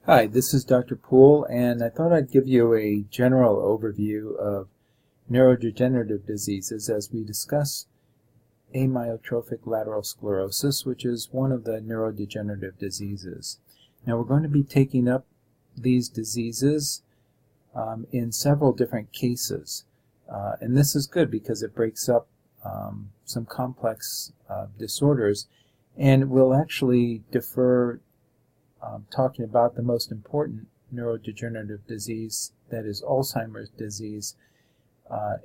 Hi, this is Dr. Poole, and I thought I'd give you a general overview of neurodegenerative diseases as we discuss amyotrophic lateral sclerosis, which is one of the neurodegenerative diseases. Now, we're going to be taking up these diseases in several different cases, and this is good because it breaks up some complex disorders, and we'll actually defer talking about the most important neurodegenerative disease, that is Alzheimer's disease,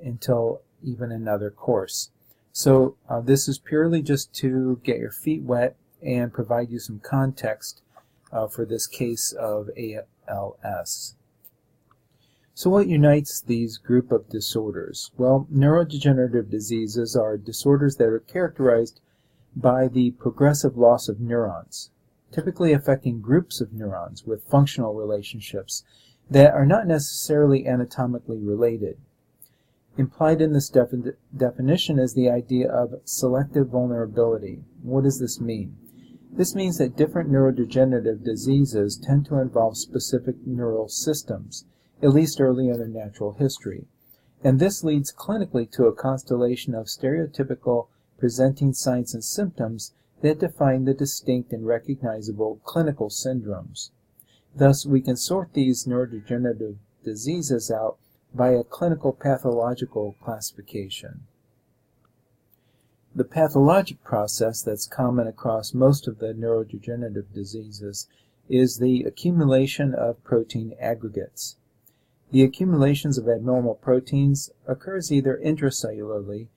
until even another course. So this is purely just to get your feet wet and provide you some context for this case of ALS. So what unites these group of disorders? Well, neurodegenerative diseases are disorders that are characterized by the progressive loss of neurons, typically affecting groups of neurons with functional relationships that are not necessarily anatomically related. Implied in this definition is the idea of selective vulnerability. What does this mean? This means that different neurodegenerative diseases tend to involve specific neural systems, at least early in their natural history. And this leads clinically to a constellation of stereotypical presenting signs and symptoms that define the distinct and recognizable clinical syndromes. Thus, we can sort these neurodegenerative diseases out by a clinical pathological classification. The pathologic process that's common across most of the neurodegenerative diseases is the accumulation of protein aggregates. The accumulations of abnormal proteins occurs either intracellularly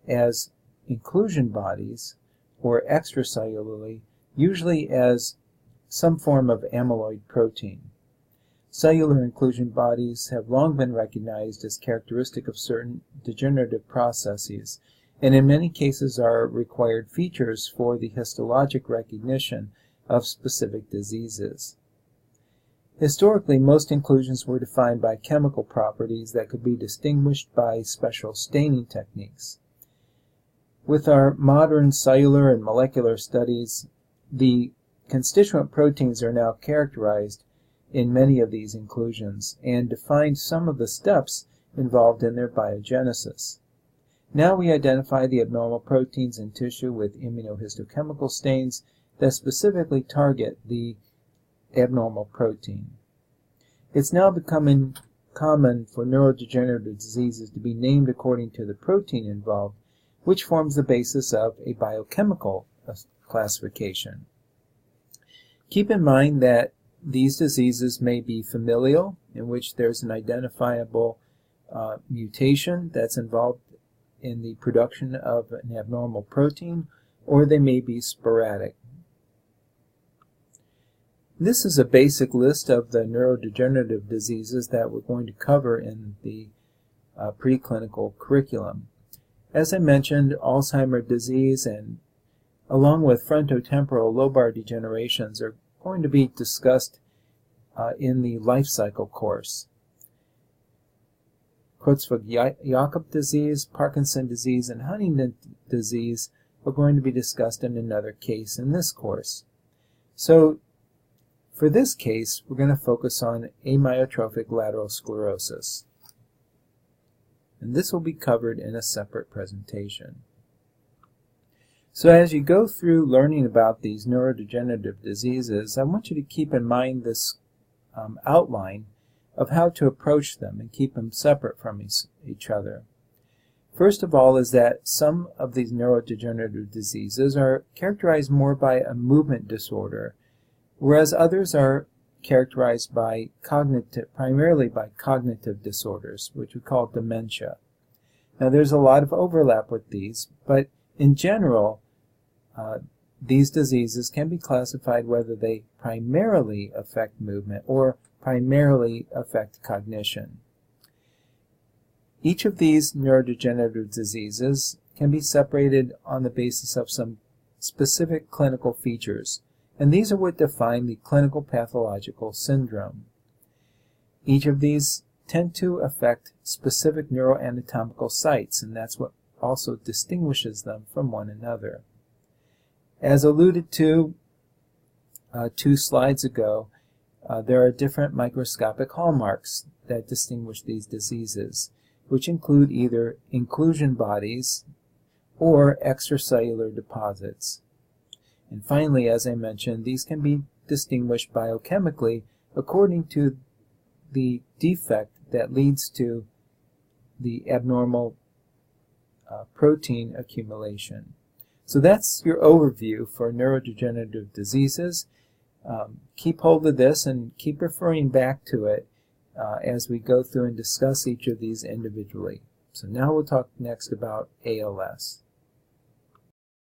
as inclusion bodies or extracellularly, usually as some form of amyloid protein. Cellular inclusion bodies have long been recognized as characteristic of certain degenerative processes, and in many cases are required features for the histologic recognition of specific diseases. Historically, most inclusions were defined by chemical properties that could be distinguished by special staining techniques. With our modern cellular and molecular studies, the constituent proteins are now characterized in many of these inclusions and define some of the steps involved in their biogenesis. Now we identify the abnormal proteins in tissue with immunohistochemical stains that specifically target the abnormal protein. It's now becoming common for neurodegenerative diseases to be named according to the protein involved, which forms the basis of a biochemical classification. Keep in mind that these diseases may be familial, in which there's an identifiable mutation that's involved in the production of an abnormal protein, or they may be sporadic. This is a basic list of the neurodegenerative diseases that we're going to cover in the preclinical curriculum. As I mentioned, Alzheimer's disease and along with frontotemporal lobar degenerations are going to be discussed in the life cycle course. Creutzfeldt-Jakob disease, Parkinson disease, and Huntington disease are going to be discussed in another case in this course. So, for this case, we're going to focus on amyotrophic lateral sclerosis. And this will be covered in a separate presentation. So as you go through learning about these neurodegenerative diseases, I want you to keep in mind this outline of how to approach them and keep them separate from each other. First of all is that some of these neurodegenerative diseases are characterized more by a movement disorder, whereas others are characterized by primarily by cognitive disorders, which we call dementia. Now there's a lot of overlap with these, but in general, these diseases can be classified whether they primarily affect movement or primarily affect cognition. Each of these neurodegenerative diseases can be separated on the basis of some specific clinical features, and these are what define the clinical pathological syndrome. Each of these tend to affect specific neuroanatomical sites, and that's what also distinguishes them from one another. As alluded to 2 slides ago, there are different microscopic hallmarks that distinguish these diseases, which include either inclusion bodies or extracellular deposits. And finally, as I mentioned, these can be distinguished biochemically according to the defect that leads to the abnormal protein accumulation. So that's your overview for neurodegenerative diseases. Keep hold of this and keep referring back to it as we go through and discuss each of these individually. So now we'll talk next about ALS.